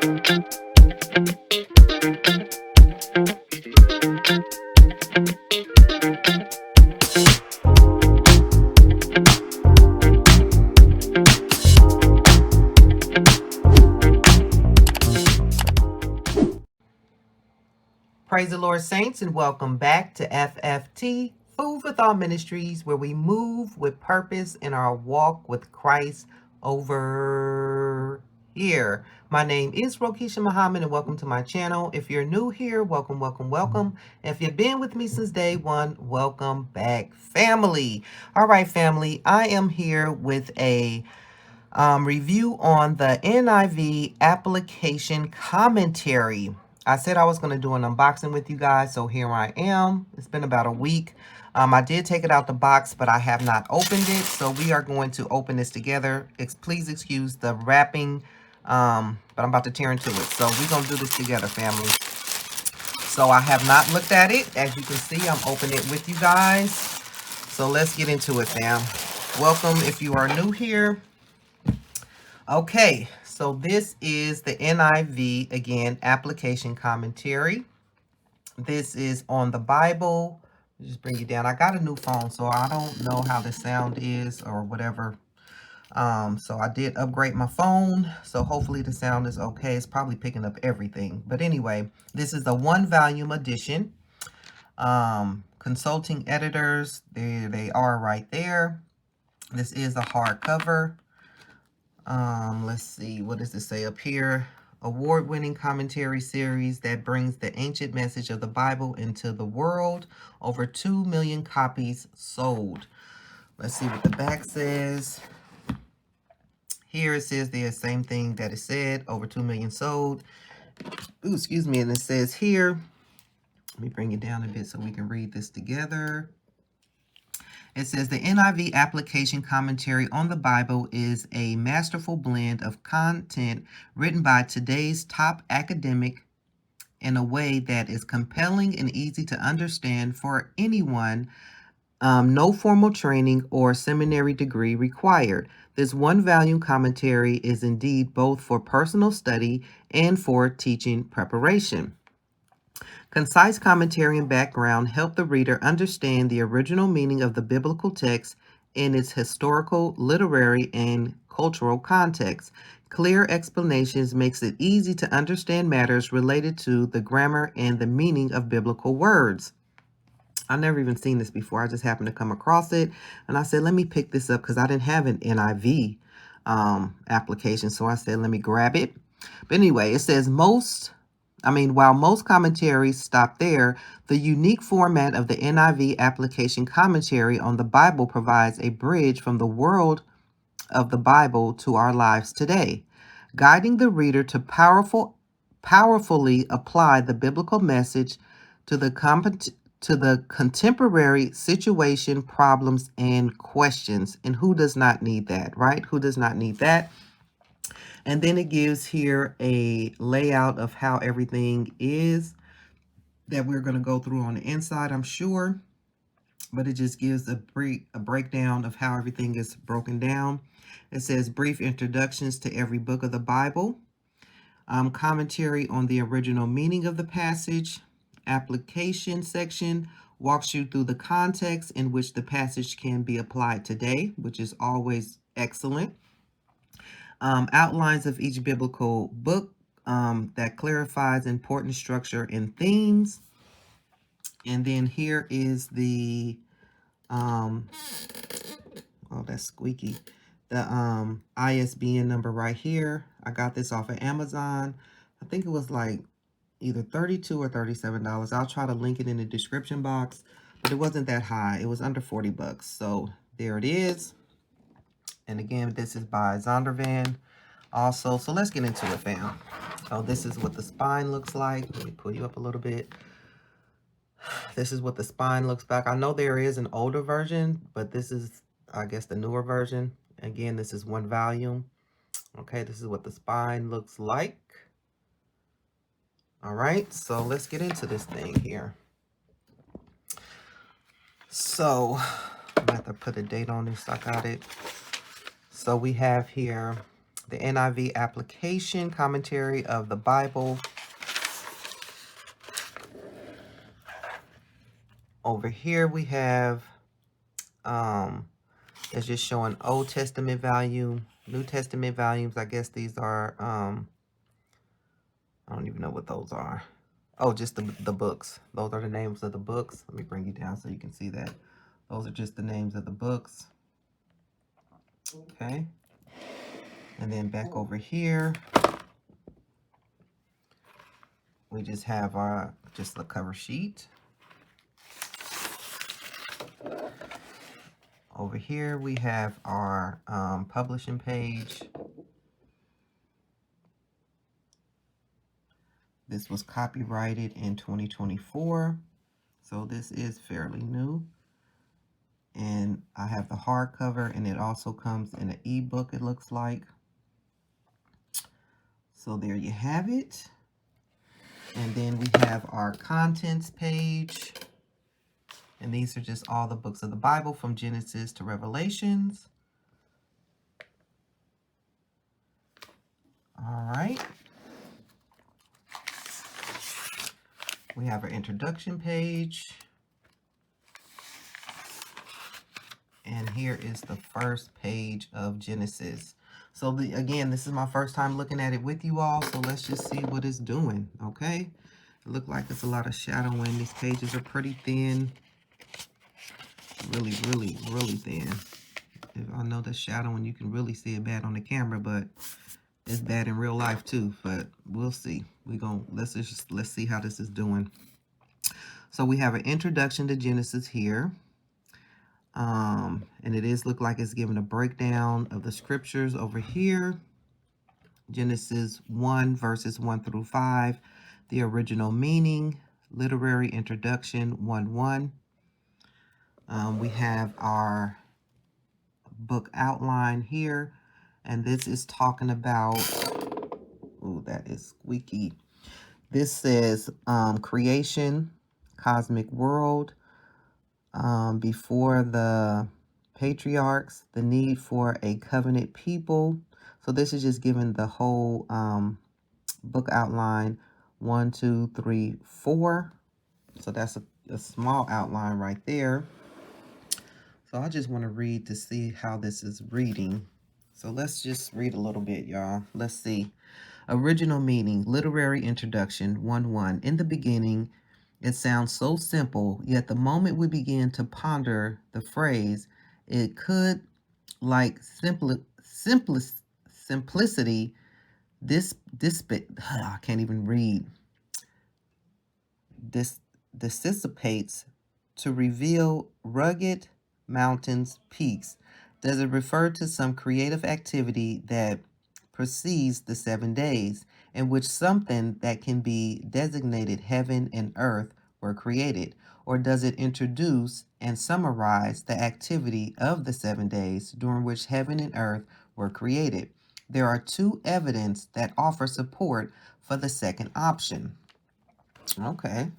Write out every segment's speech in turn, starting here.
Praise the Lord, saints, and welcome back to FFT, Food for Thought Ministries, where we move with purpose in our walk with Christ over here. My name is RoceeshaMuhammad, and welcome to my channel. If you're new here, welcome, welcome, welcome. If you've been with me since day one, welcome back, family. All right, family, I am here with a review on the NIV application commentary. I said I was going to do an unboxing with you guys, so here I am. It's been about a week. I did take it out the box, but I have not opened it, so we are going to open this together. Please excuse the wrapping, but I'm about to tear into it. So we're going to do this together, family. So I have not looked at it. As you can see, I'm opening it with you guys. So let's get into it, fam. Welcome if you are new here. Okay, so this is the NIV, again, application commentary. This is on the Bible. Just bring you down. I got a new phone, so I don't know how the sound is or whatever. So I did upgrade my phone, so hopefully the sound is okay. It's probably picking up everything. But anyway, this is the one volume edition. Consulting editors, there they are right there. This is a hardcover. Let's see, what does it say up here? Award-winning commentary series that brings the ancient message of the Bible into the world. Over 2 million copies sold. Let's see what the back says. Here it says the same thing that it said, over 2 million sold. Ooh, excuse me, and it says here, let me bring it down a bit so we can read this together. It says the NIV application commentary on the Bible is a masterful blend of content written by today's top academic in a way that is compelling and easy to understand for anyone. No formal training or seminary degree required. This one volume commentary is indeed both for personal study and for teaching preparation. Concise commentary and background help the reader understand the original meaning of the biblical text in its historical, literary, and cultural context. Clear explanations makes it easy to understand matters related to the grammar and the meaning of biblical words. I've never even seen this before. I just happened to come across it, and I said, let me pick this up because I didn't have an NIV application, so I said, let me grab it. But anyway, it says while most commentaries stop there, the unique format of the NIV application commentary on the Bible provides a bridge from the world of the Bible to our lives today, guiding the reader to powerfully apply the biblical message to the contemporary situation, problems, and questions. And who does not need that, right? Who does not need that? And then it gives here a layout of how everything is that we're going to go through on the inside, I'm sure. But it just gives a breakdown of how everything is broken down. It says brief introductions to every book of the Bible. Commentary on the original meaning of the passage. Application section walks you through the context in which the passage can be applied today, which is always excellent. Outlines of each biblical book that clarifies important structure and themes. And then here is the, oh, that's squeaky. The ISBN number right here. I got this off of Amazon. I think it was like either $32 or $37. I'll try to link it in the description box, but it wasn't that high. It was under 40 bucks. So there it is. And again, this is by Zondervan also. So let's get into it, fam. So this is what the spine looks like. Let me pull you up a little bit. This is what the spine looks like. I know there is an older version, but this is, I guess, the newer version. Again, this is one volume. Okay, this is what the spine looks like. All right, so let's get into this thing here. So I'm going to have to put a date on this. I got it. So we have here the NIV application commentary of the Bible. Over here we have, it's just showing Old Testament volume, New Testament volumes. I guess these are, I don't even know what those are. Oh, just the books. Those are the names of the books. Let me bring you down so you can see that. Those are just the names of the books. Okay. And then back over here, we just have our, just the cover sheet. Over here, we have our publishing page. This was copyrighted in 2024, so this is fairly new. And I have the hardcover, and it also comes in an ebook, it looks like. So there you have it. And then we have our contents page. And these are just all the books of the Bible from Genesis to Revelations. All right. We have our introduction page. And here is the first page of Genesis. So again, this is my first time looking at it with you all. So let's just see what it's doing, okay? It looks like it's a lot of shadowing. These pages are pretty thin. Really, really, really thin. If I know the shadowing, you can really see it bad on the camera, but it's bad in real life too. But we'll see. Let's see how this is doing. So we have an introduction to Genesis here. And it is look like it's giving a breakdown of the scriptures over here. Genesis 1 verses 1 through 5, the original meaning, literary introduction 1:1. We have our book outline here, and this is talking about, oh, that is squeaky. This says creation, cosmic world, before the patriarchs, the need for a covenant people. So this is just giving the whole book outline 1, 2, 3, 4. So that's a small outline right there. So I just want to read to see how this is reading. So let's just read a little bit, y'all. Let's see. Original meaning, literary introduction 1:1. In the beginning, it sounds so simple, yet the moment we begin to ponder the phrase, it could, like simplicity, I can't even read, dissipates to reveal rugged mountains, peaks. Does it refer to some creative activity that precedes the 7 days, in which something that can be designated heaven and earth were created? Or does it introduce and summarize the activity of the 7 days during which heaven and earth were created? There are two evidence that offer support for the second option. Okay.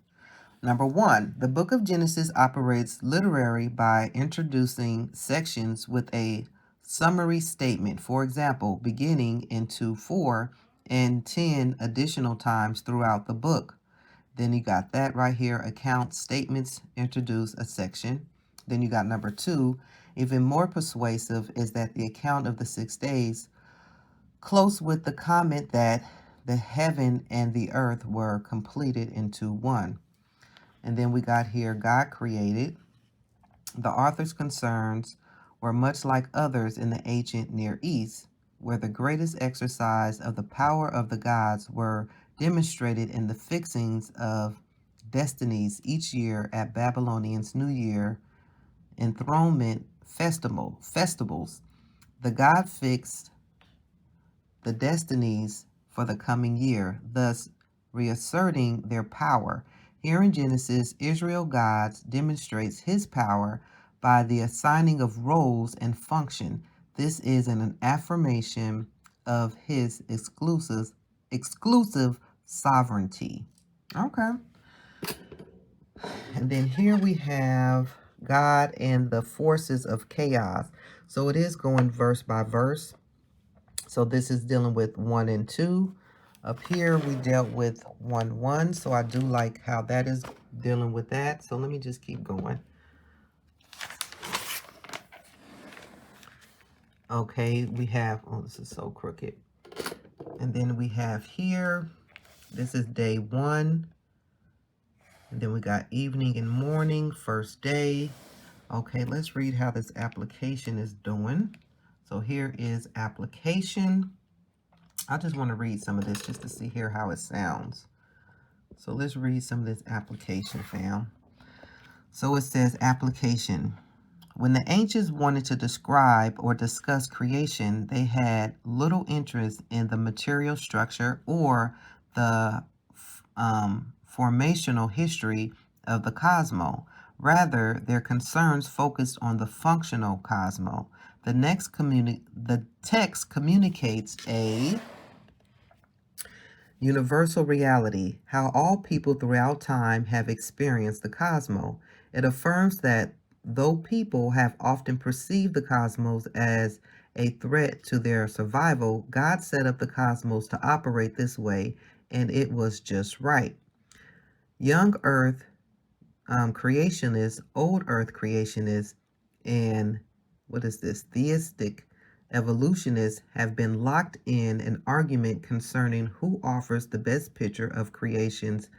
Number 1, the book of Genesis operates literary by introducing sections with a summary statement. For example, beginning in 2:4 and 10 additional times throughout the book. Then you got that right here, account statements introduce a section. Then you got number 2, even more persuasive is that the account of the 6 days, close with the comment that the heaven and the earth were completed in 2:1. And then we got here, God created. The author's concerns were much like others in the ancient Near East, where the greatest exercise of the power of the gods were demonstrated in the fixings of destinies each year at Babylonians' New Year enthronement festivals. The God fixed the destinies for the coming year, thus reasserting their power. Here in Genesis, Israel God demonstrates his power by the assigning of roles and function. This is an affirmation of his exclusive sovereignty. Okay. And then here we have God and the forces of chaos. So it is going verse by verse. So this is dealing with 1 and 2. Up here, we dealt with 1, 1. So I do like how that is dealing with that. So let me just keep going. Okay, we have, oh, this is so crooked. And then we have here, this is day 1. And then we got evening and morning, first day. Okay, let's read how this application is doing. So here is application. I just want to read some of this just to see here how it sounds. So let's read some of this application, fam. So it says application. When the ancients wanted to describe or discuss creation, they had little interest in the material structure or the formational history of the cosmos. Rather, their concerns focused on the functional cosmos. The text communicates a universal reality, how all people throughout time have experienced the cosmos. It affirms that though people have often perceived the cosmos as a threat to their survival, God set up the cosmos to operate this way, and it was just right. Young Earth creationists, old Earth creationists, and theistic evolutionists have been locked in an argument concerning who offers the best picture of creation's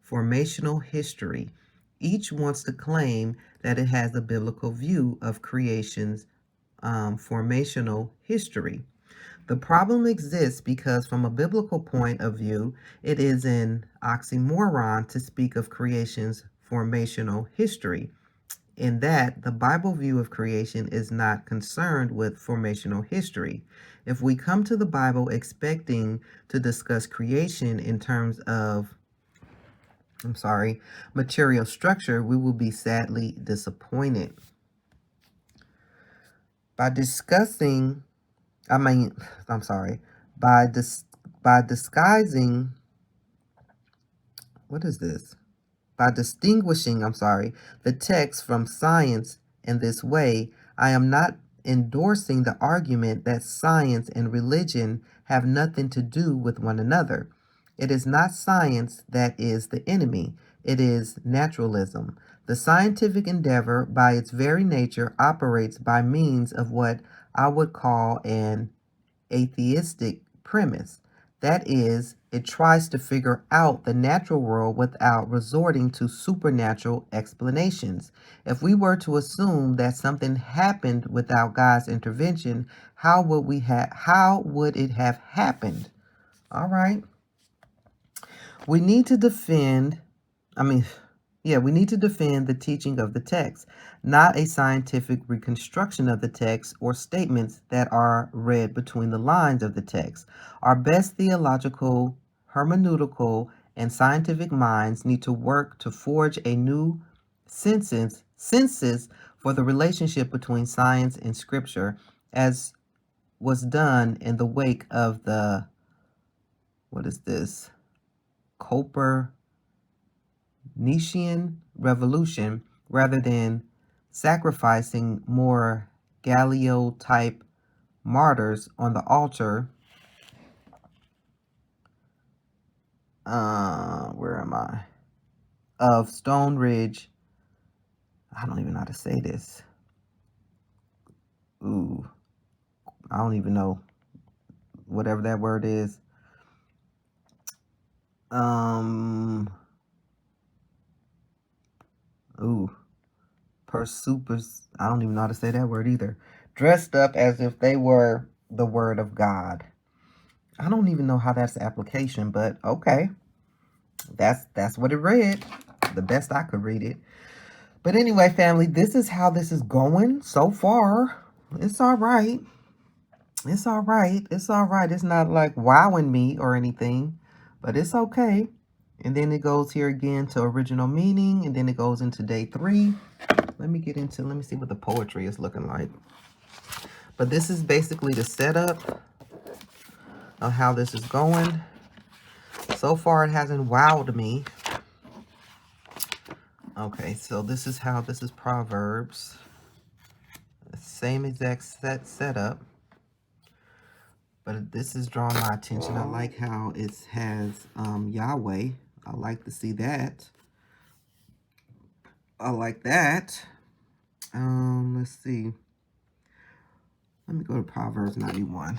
formational history. Each wants to claim that it has a biblical view of creation's formational history. The problem exists because, from a biblical point of view, it is an oxymoron to speak of creation's formational history, in that the Bible view of creation is not concerned with formational history. If we come to the Bible expecting to discuss creation in terms of, material structure, we will be sadly disappointed. By discussing, by disguising, by distinguishing, the text from science in this way, I am not endorsing the argument that science and religion have nothing to do with one another. It is not science that is the enemy. It is naturalism. The scientific endeavor, by its very nature, operates by means of what I would call an atheistic premise. That is, it tries to figure out the natural world without resorting to supernatural explanations. If we were to assume that something happened without God's intervention, how would it have happened? All right. We need to defend the teaching of the text, not a scientific reconstruction of the text or statements that are read between the lines of the text. Our best theological, hermeneutical, and scientific minds need to work to forge a new census for the relationship between science and scripture, as was done in the wake of the, Copernican revolution, rather than sacrificing more Galileo-type martyrs on the altar. Of Stone Ridge. I don't even know how to say this. I don't even know whatever that word is. I don't even know how to say that word either. Dressed up as if they were the word of God. I don't even know how that's the application, but okay. That's what it read. The best I could read it. But anyway, family, this is how this is going so far. It's all right. It's all right. It's all right. It's not like wowing me or anything, but it's okay. And then it goes here again to original meaning, and then it goes into day 3. Let me see what the poetry is looking like. But this is basically the setup of how this is going. So far, it hasn't wowed me. Okay, so this is Proverbs. Same exact setup. But this is drawing my attention. I like how it has Yahweh. I like to see that. I like that. Let's see. Let me go to Proverbs 91.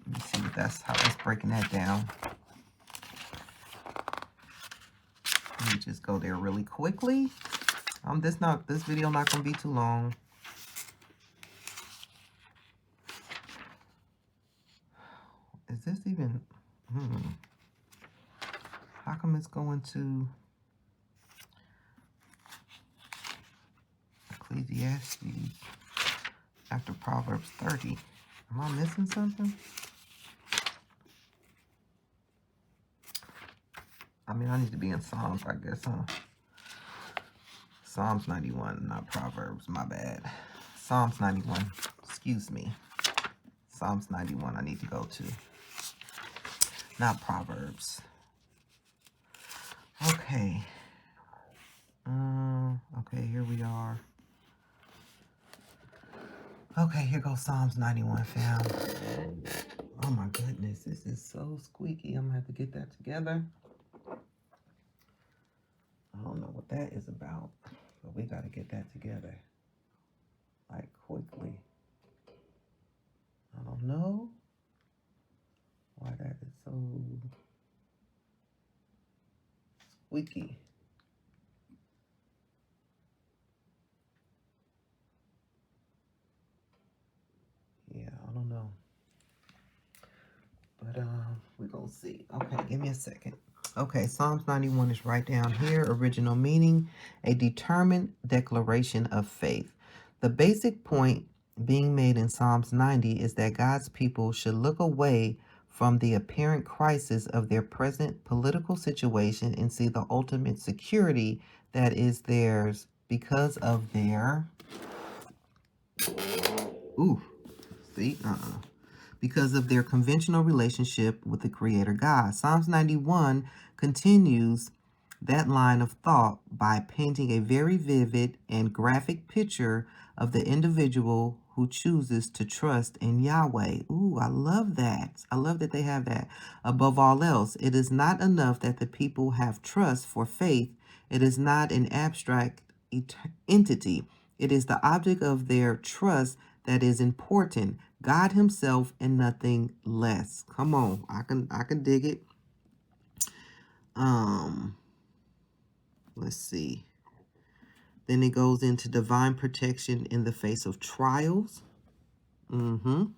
Let me see if that's how it's breaking that down. Let me just go there really quickly. This video not gonna be too long. Is this even how come it's going to Ecclesiastes after Proverbs 30? Am I missing something? I mean, I need to be in Psalms, I guess, huh? Psalms 91, not Proverbs, my bad. Psalms 91, excuse me. Psalms 91 I need to go to. Not Proverbs. Okay. Okay, here we are. Okay, here goes Psalms 91, fam. Oh my goodness, this is so squeaky. I'm gonna have to get that together. I don't know what that is about, but we gotta get that together. Like, quickly. I don't know why that is so squeaky. Yeah, I don't know. But we're gonna see. Okay, give me a second. Okay, Psalms 91 is right down here. Original meaning, a determined declaration of faith. The basic point being made in Psalms 90 is that God's people should look away from the apparent crisis of their present political situation and see the ultimate security that is theirs because of their because of their conventional relationship with the Creator God. Psalms 91 continues that line of thought by painting a very vivid and graphic picture of the individual who chooses to trust in Yahweh. Ooh, I love that. I love that they have that. Above all else, it is not enough that the people have trust for faith. It is not an abstract entity. It is the object of their trust that is important. God himself and nothing less. Come on. I can dig it. Let's see. Then it goes into divine protection in the face of trials. The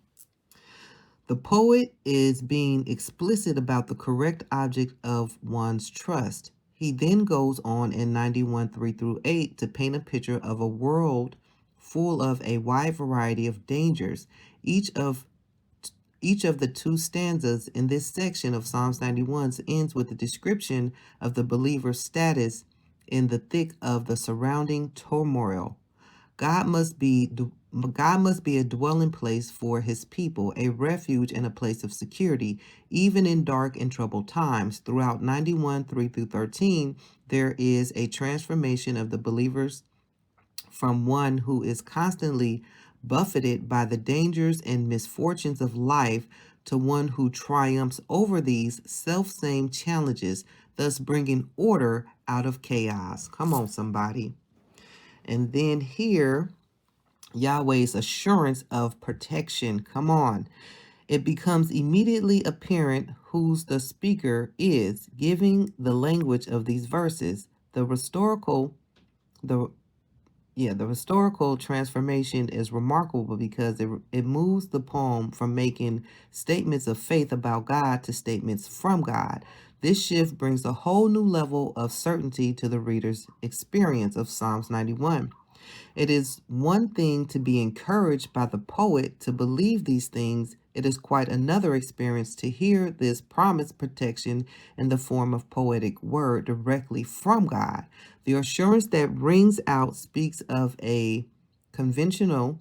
poet is being explicit about the correct object of one's trust. He then goes on in 91, 3-8 to paint a picture of a world full of a wide variety of dangers. Each of the two stanzas in this section of Psalms 91 ends with a description of the believer's status in the thick of the surrounding turmoil. God must be a dwelling place for his people, a refuge and a place of security, even in dark and troubled times. Throughout 91, 3-13, there is a transformation of the believers from one who is constantly buffeted by the dangers and misfortunes of life to one who triumphs over these self-same challenges, thus bringing order out of chaos. Come on, somebody. And then here, Yahweh's assurance of protection. Come on. It becomes immediately apparent who's the speaker is, giving the language of these verses. The historical transformation is remarkable because it moves the poem from making statements of faith about God to statements from God. This shift brings a whole new level of certainty to the reader's experience of Psalms 91. It is one thing to be encouraged by the poet to believe these things. It is quite another experience to hear this promised protection in the form of poetic word directly from God. The assurance that rings out speaks of a covenantal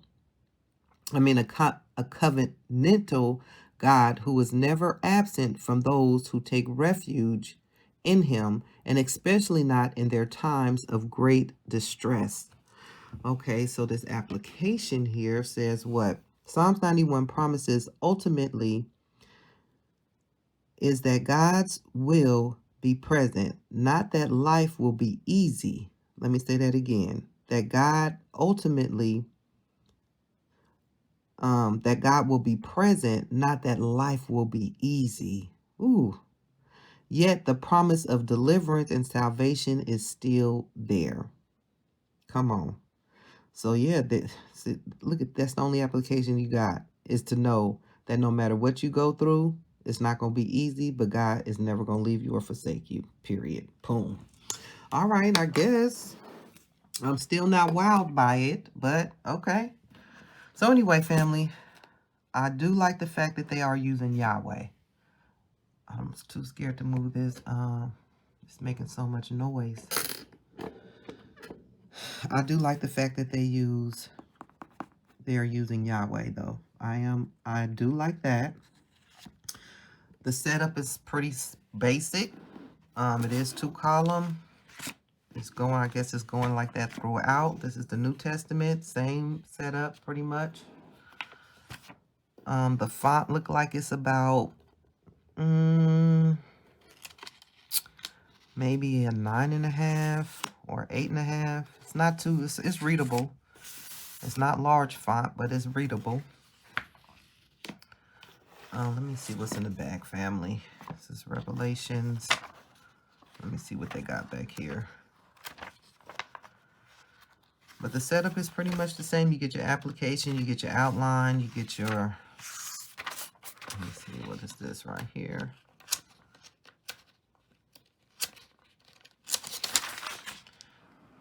God who is never absent from those who take refuge in him, and especially not in their times of great distress. Okay, so this application here says what? Psalms 91 promises ultimately is that God's will be present, not that life will be easy. Let me say that again. That God ultimately, that God will be present, not that life will be easy. Ooh. Yet the promise of deliverance and salvation is still there. Come on. So yeah, look at that's the only application you got is to know that no matter what you go through, it's not going to be easy, but God is never going to leave you or forsake you. Period. Boom. All right, I guess I'm still not wowed by it, but okay. So anyway, family, I do like the fact that they are using Yahweh. I'm too scared to move this. It's making so much noise. I do like the fact that they are using Yahweh though. I do like that. The setup is pretty basic. It is 2-column. It's going, I guess it's going like that throughout. This is the New Testament, same setup pretty much. The font look like it's about maybe a 9.5 or 8.5. It's not too, it's readable. It's not large font, but it's readable. Let me see what's in the back, family. This is Revelations. Let me see what they got back here. But the setup is pretty much the same. You get your application, you get your outline, you get your, let me see, what is this right here?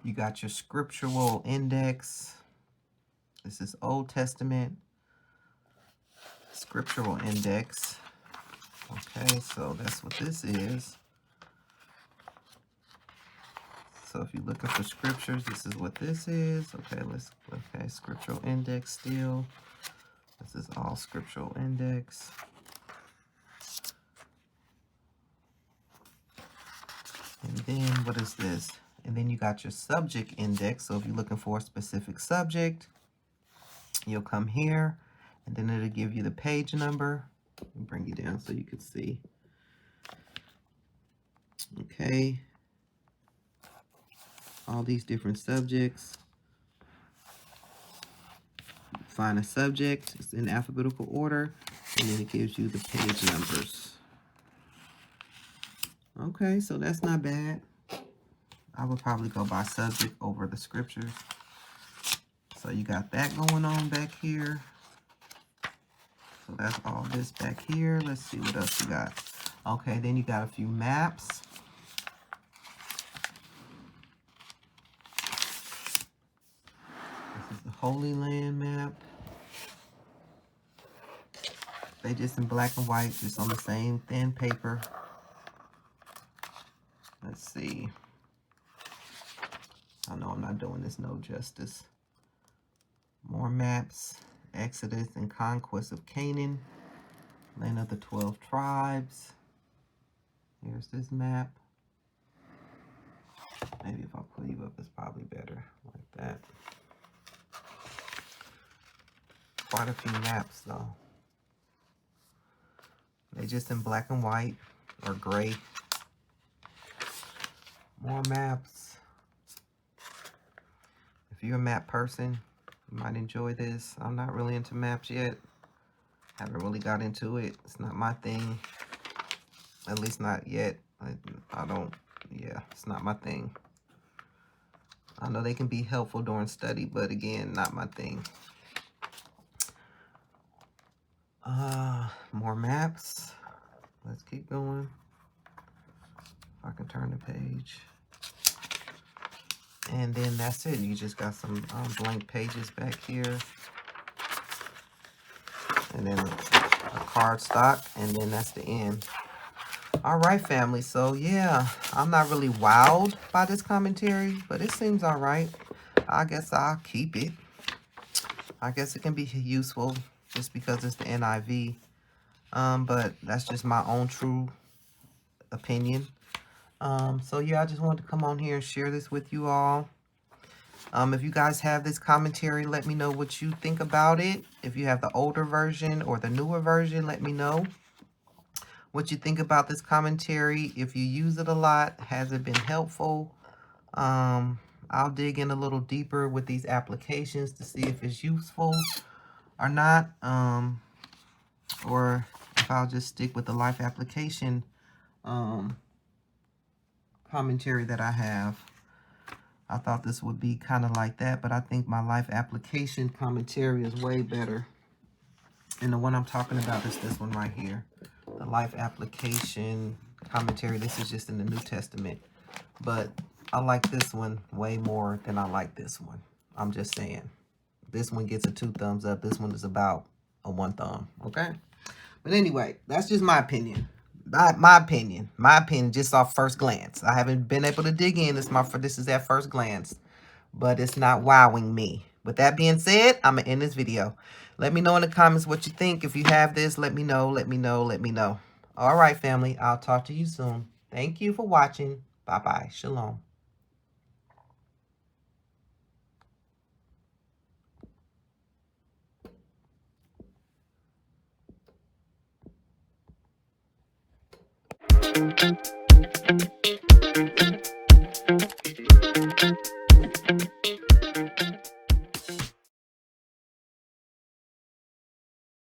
You got your scriptural index. This is Old Testament scriptural index. Okay, so that's what this is. So if you're looking for scriptures, this is what this is. Okay, scriptural index still. This is all scriptural index. And then what is this? And then you got your subject index. So if you're looking for a specific subject, you'll come here and then it'll give you the page number. Let me bring you down so you can see. Okay. All these different subjects. Find a subject. It's in alphabetical order. And then it gives you the page numbers. Okay, so that's not bad. I would probably go by subject over the scriptures. So you got that going on back here. So that's all this back here. Let's see what else you got. Okay, then you got a few maps. This is the Holy Land map. They just in black and white, just on the same thin paper. Let's see. I know I'm not doing this no justice. More maps. Exodus and conquest of Canaan. Land of the 12 tribes. Here's this map. Maybe if I pull you up, it's probably better. Like that. Quite a few maps though. They just in black and white or gray. More maps. If you're a map person, you might enjoy this. I'm not really into maps yet. Haven't really got into it. It's not my thing. At least not yet. It's not my thing. I know they can be helpful during study, but again, not my thing. More maps. Let's keep going. If I can turn the page. And then that's it. You just got some blank pages back here. And then a card stock. And then that's the end. All right, family. So, yeah. I'm not really wowed by this commentary. But it seems all right. I guess I'll keep it. I guess it can be useful just because it's the NIV. But that's just my own true opinion. So yeah, I just wanted to come on here and share this with you all. If you guys have this commentary, let me know what you think about it. If you have the older version or the newer version, let me know what you think about this commentary. If you use it a lot, has it been helpful? I'll dig in a little deeper with these applications to see if it's useful or not. Or if I'll just stick with the life application commentary that I have. I thought this would be kind of like that, but I think my life application commentary is way better. And the one I'm talking about is this one right here. The life application commentary. This is just in the New Testament. But I like this one way more than I like this one. I'm just saying. This one gets a 2 thumbs up. This one is about a 1 thumb. Okay? But anyway, that's just my opinion. My opinion just off first glance. I haven't been able to dig in. This is at first glance, but it's not wowing me. With that being said, I'm gonna end this video. Let me know in the comments what you think. If you have this, let me know. Let me know. Let me know. All right, family. I'll talk to you soon. Thank you for watching. Bye bye. Shalom.